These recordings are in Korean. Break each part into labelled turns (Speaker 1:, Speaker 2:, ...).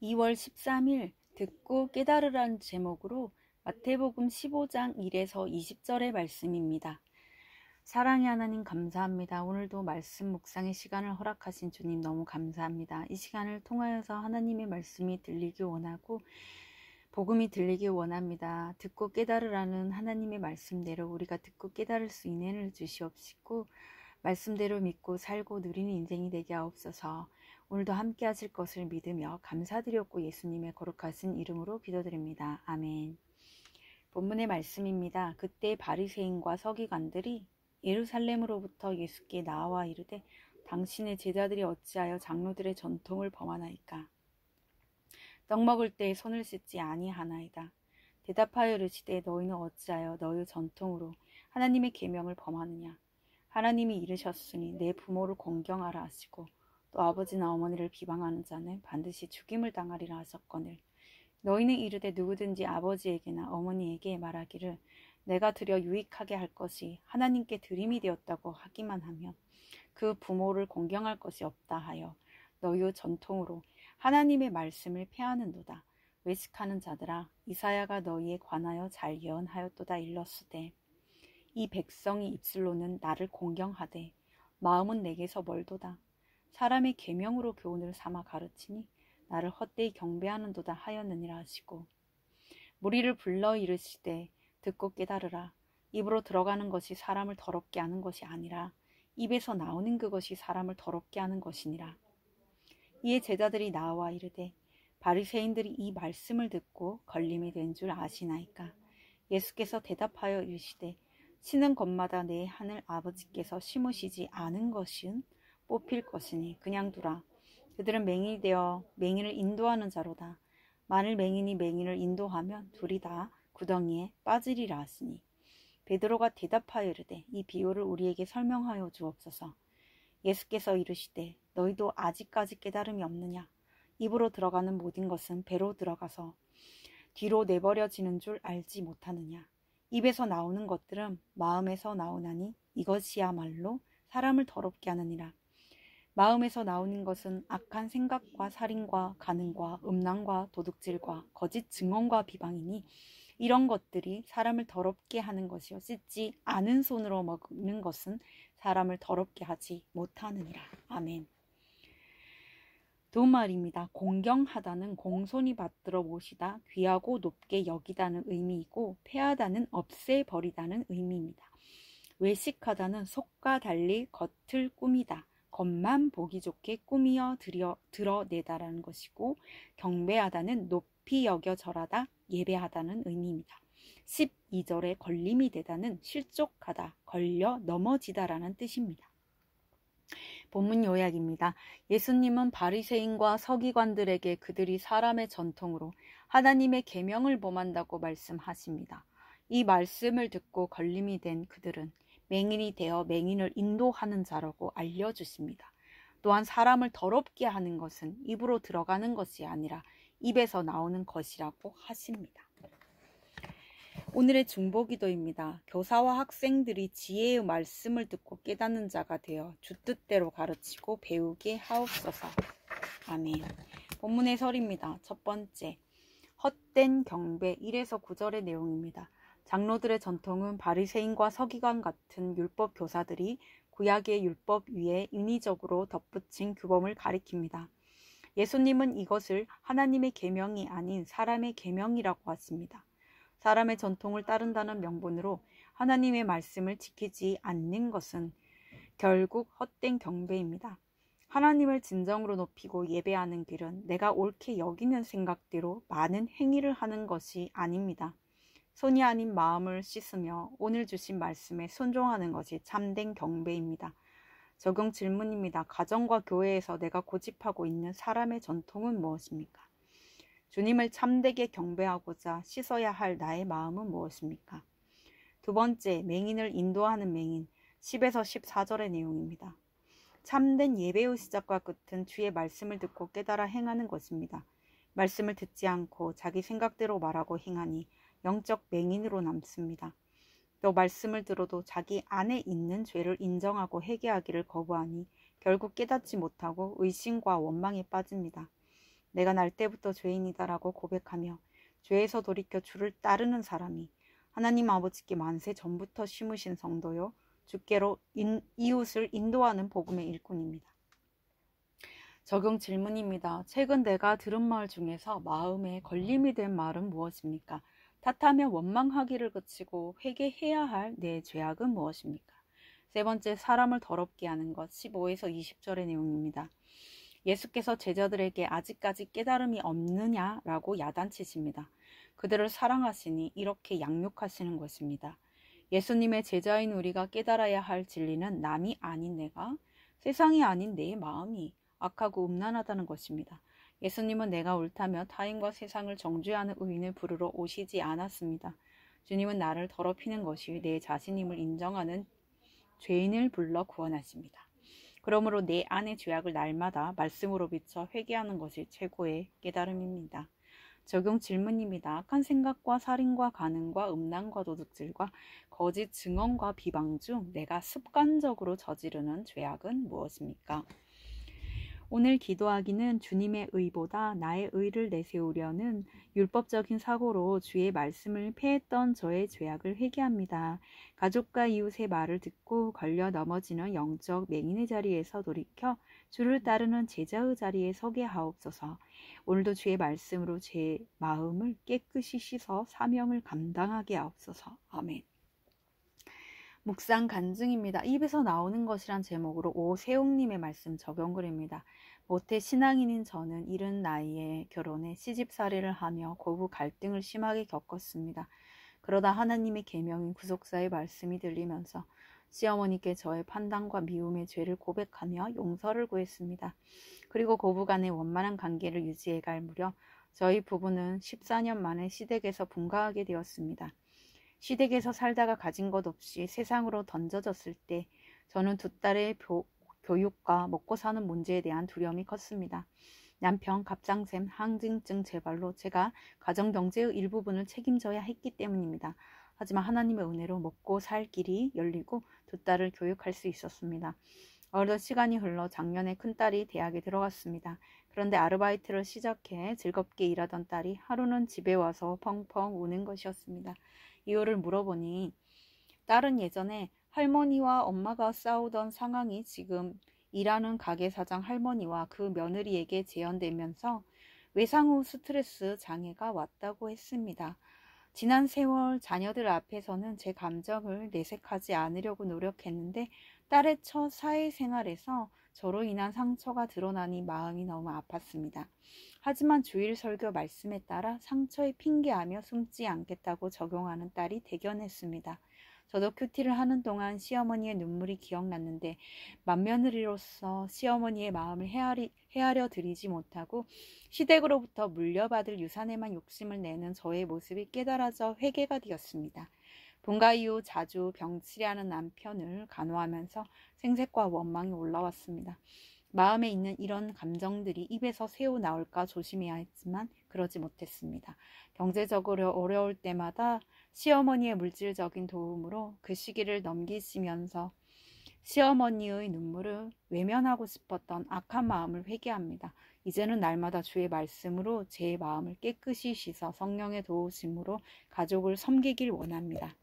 Speaker 1: 2월 13일 듣고 깨달으란 제목으로 마태복음 15장 1에서 20절의 말씀입니다. 사랑의 하나님 감사합니다. 오늘도 말씀 묵상의 시간을 허락하신 주님 너무 감사합니다. 이 시간을 통하여서 하나님의 말씀이 들리기 원하고 복음이 들리기 원합니다. 듣고 깨달으라는 하나님의 말씀대로 우리가 듣고 깨달을 수 있는 은혜를 주시옵시고 말씀대로 믿고 살고 누리는 인생이 되게 하옵소서. 오늘도 함께 하실 것을 믿으며 감사드렸고 예수님의 거룩하신 이름으로 기도드립니다. 아멘. 본문의 말씀입니다. 그때 바리새인과 서기관들이 예루살렘으로부터 예수께 나와 이르되 당신의 제자들이 어찌하여 장로들의 전통을 범하나이까? 떡 먹을 때 손을 씻지 아니하나이다. 대답하여 이르시되 너희는 어찌하여 너희 전통으로 하나님의 계명을 범하느냐? 하나님이 이르셨으니 내 부모를 공경하라 하시고 또 아버지나 어머니를 비방하는 자는 반드시 죽임을 당하리라 하셨거늘 너희는 이르되 누구든지 아버지에게나 어머니에게 말하기를 내가 드려 유익하게 할 것이 하나님께 드림이 되었다고 하기만 하면 그 부모를 공경할 것이 없다 하여 너희의 전통으로 하나님의 말씀을 폐하는도다. 외식하는 자들아 이사야가 너희에 관하여 잘 예언하였도다 일렀으되 이 백성이 입술로는 나를 공경하되 마음은 내게서 멀도다. 사람의 계명으로 교훈을 삼아 가르치니 나를 헛되이 경배하는도다 하였느니라 하시고 무리를 불러 이르시되 듣고 깨달으라. 입으로 들어가는 것이 사람을 더럽게 하는 것이 아니라 입에서 나오는 그것이 사람을 더럽게 하는 것이니라. 이에 제자들이 나와 이르되 바리새인들이 이 말씀을 듣고 걸림이 된 줄 아시나이까? 예수께서 대답하여 이르시되 치는 것마다 내 하늘 아버지께서 심으시지 않은 것은 뽑힐 것이니 그냥 두라. 그들은 맹인이 되어 맹인을 인도하는 자로다. 만일 맹인이 맹인을 인도하면 둘이 다 구덩이에 빠지리라 하시니 베드로가 대답하여 이르되 이 비유를 우리에게 설명하여 주옵소서. 예수께서 이르시되 너희도 아직까지 깨달음이 없느냐? 입으로 들어가는 모든 것은 배로 들어가서 뒤로 내버려지는 줄 알지 못하느냐? 입에서 나오는 것들은 마음에서 나오나니 이것이야말로 사람을 더럽게 하느니라. 마음에서 나오는 것은 악한 생각과 살인과 간음과 음란과 도둑질과 거짓 증언과 비방이니 이런 것들이 사람을 더럽게 하는 것이요 씻지 않은 손으로 먹는 것은 사람을 더럽게 하지 못하느니라. 아멘. 두 말입니다. 공경하다는 공손히 받들어 모시다, 귀하고 높게 여기다는 의미이고 폐하다는 없애버리다는 의미입니다. 외식하다는 속과 달리 겉을 꾸미다, 겉만 보기 좋게 꾸미어 드러내다라는 것이고 경배하다는 높이 여겨 절하다, 예배하다는 의미입니다. 12절에 걸림이 되다는 실족하다, 걸려 넘어지다라는 뜻입니다. 본문 요약입니다. 예수님은 바리새인과 서기관들에게 그들이 사람의 전통으로 하나님의 계명을 범한다고 말씀하십니다. 이 말씀을 듣고 걸림이 된 그들은 맹인이 되어 맹인을 인도하는 자라고 알려주십니다. 또한 사람을 더럽게 하는 것은 입으로 들어가는 것이 아니라 입에서 나오는 것이라고 하십니다. 오늘의 중보기도입니다. 교사와 학생들이 지혜의 말씀을 듣고 깨닫는 자가 되어 주 뜻대로 가르치고 배우게 하옵소서. 아멘. 본문의 설입니다. 첫 번째, 헛된 경배 1에서 9절의 내용입니다. 장로들의 전통은 바리새인과 서기관 같은 율법 교사들이 구약의 율법 위에 인위적으로 덧붙인 규범을 가리킵니다. 예수님은 이것을 하나님의 계명이 아닌 사람의 계명이라고 하십니다. 사람의 전통을 따른다는 명분으로 하나님의 말씀을 지키지 않는 것은 결국 헛된 경배입니다. 하나님을 진정으로 높이고 예배하는 길은 내가 옳게 여기는 생각대로 많은 행위를 하는 것이 아닙니다. 손이 아닌 마음을 씻으며 오늘 주신 말씀에 순종하는 것이 참된 경배입니다. 적용 질문입니다. 가정과 교회에서 내가 고집하고 있는 사람의 전통은 무엇입니까? 주님을 참되게 경배하고자 씻어야 할 나의 마음은 무엇입니까? 두 번째, 맹인을 인도하는 맹인 10에서 14절의 내용입니다. 참된 예배의 시작과 끝은 주의 말씀을 듣고 깨달아 행하는 것입니다. 말씀을 듣지 않고 자기 생각대로 말하고 행하니 영적 맹인으로 남습니다. 또 말씀을 들어도 자기 안에 있는 죄를 인정하고 회개하기를 거부하니 결국 깨닫지 못하고 의심과 원망에 빠집니다. 내가 날 때부터 죄인이다라고 고백하며 죄에서 돌이켜 주를 따르는 사람이 하나님 아버지께 만세 전부터 심으신 성도요 주께로 이웃을 인도하는 복음의 일꾼입니다. 적용 질문입니다. 최근 내가 들은 말 중에서 마음에 걸림이 된 말은 무엇입니까? 탓하며 원망하기를 그치고 회개해야 할 내 죄악은 무엇입니까? 세 번째, 사람을 더럽게 하는 것. 15에서 20절의 내용입니다. 예수께서 제자들에게 아직까지 깨달음이 없느냐라고 야단치십니다. 그들을 사랑하시니 이렇게 양육하시는 것입니다. 예수님의 제자인 우리가 깨달아야 할 진리는 남이 아닌 내가, 세상이 아닌 내 마음이 악하고 음란하다는 것입니다. 예수님은 내가 옳다며 타인과 세상을 정죄하는 의인을 부르러 오시지 않았습니다. 주님은 나를 더럽히는 것이 내 자신임을 인정하는 죄인을 불러 구원하십니다. 그러므로 내 안의 죄악을 날마다 말씀으로 비춰 회개하는 것이 최고의 깨달음입니다. 적용 질문입니다. 악한 생각과 살인과 간음과 음란과 도둑질과 거짓 증언과 비방 중 내가 습관적으로 저지르는 죄악은 무엇입니까? 오늘 기도하기는 주님의 의보다 나의 의를 내세우려는 율법적인 사고로 주의 말씀을 폐했던 저의 죄악을 회개합니다. 가족과 이웃의 말을 듣고 걸려 넘어지는 영적 맹인의 자리에서 돌이켜 주를 따르는 제자의 자리에 서게 하옵소서. 오늘도 주의 말씀으로 제 마음을 깨끗이 씻어 사명을 감당하게 하옵소서. 아멘. 묵상 간증입니다. 입에서 나오는 것이란 제목으로 오세웅님의 말씀 적용글입니다. 모태 신앙인인 저는 이른 나이에 결혼해 시집살이를 하며 고부 갈등을 심하게 겪었습니다. 그러다 하나님의 계명인 구속사의 말씀이 들리면서 시어머니께 저의 판단과 미움의 죄를 고백하며 용서를 구했습니다. 그리고 고부 간의 원만한 관계를 유지해갈 무렵 저희 부부는 14년 만에 시댁에서 분가하게 되었습니다. 시댁에서 살다가 가진 것 없이 세상으로 던져졌을 때 저는 두 딸의 교육과 먹고 사는 문제에 대한 두려움이 컸습니다. 남편 갑상샘, 항진증 재발로 제가 가정경제의 일부분을 책임져야 했기 때문입니다. 하지만 하나님의 은혜로 먹고 살 길이 열리고 두 딸을 교육할 수 있었습니다. 어느덧 시간이 흘러 작년에 큰딸이 대학에 들어갔습니다. 그런데 아르바이트를 시작해 즐겁게 일하던 딸이 하루는 집에 와서 펑펑 우는 것이었습니다. 이유를 물어보니 딸은 예전에 할머니와 엄마가 싸우던 상황이 지금 일하는 가게 사장 할머니와 그 며느리에게 재현되면서 외상 후 스트레스 장애가 왔다고 했습니다. 지난 세월 자녀들 앞에서는 제 감정을 내색하지 않으려고 노력했는데 딸의 첫 사회생활에서 저로 인한 상처가 드러나니 마음이 너무 아팠습니다. 하지만 주일 설교 말씀에 따라 상처에 핑계하며 숨지 않겠다고 적용하는 딸이 대견했습니다. 저도 큐티를 하는 동안 시어머니의 눈물이 기억났는데 맏며느리로서 시어머니의 마음을 헤아려 드리지 못하고 시댁으로부터 물려받을 유산에만 욕심을 내는 저의 모습이 깨달아져 회개가 되었습니다. 분가 이후 자주 병치레하는 남편을 간호하면서 생색과 원망이 올라왔습니다. 마음에 있는 이런 감정들이 입에서 새어 나올까 조심해야 했지만 그러지 못했습니다. 경제적으로 어려울 때마다 시어머니의 물질적인 도움으로 그 시기를 넘기시면서 시어머니의 눈물을 외면하고 싶었던 악한 마음을 회개합니다. 이제는 날마다 주의 말씀으로 제 마음을 깨끗이 씻어 성령의 도우심으로 가족을 섬기길 원합니다.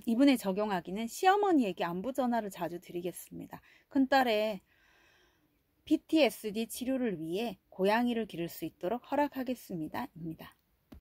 Speaker 1: 이분의 적용하기는 시어머니에게 안부 전화를 자주 드리겠습니다. 큰딸의 PTSD 치료를 위해 고양이를 기를 수 있도록 허락하겠습니다. 입니다.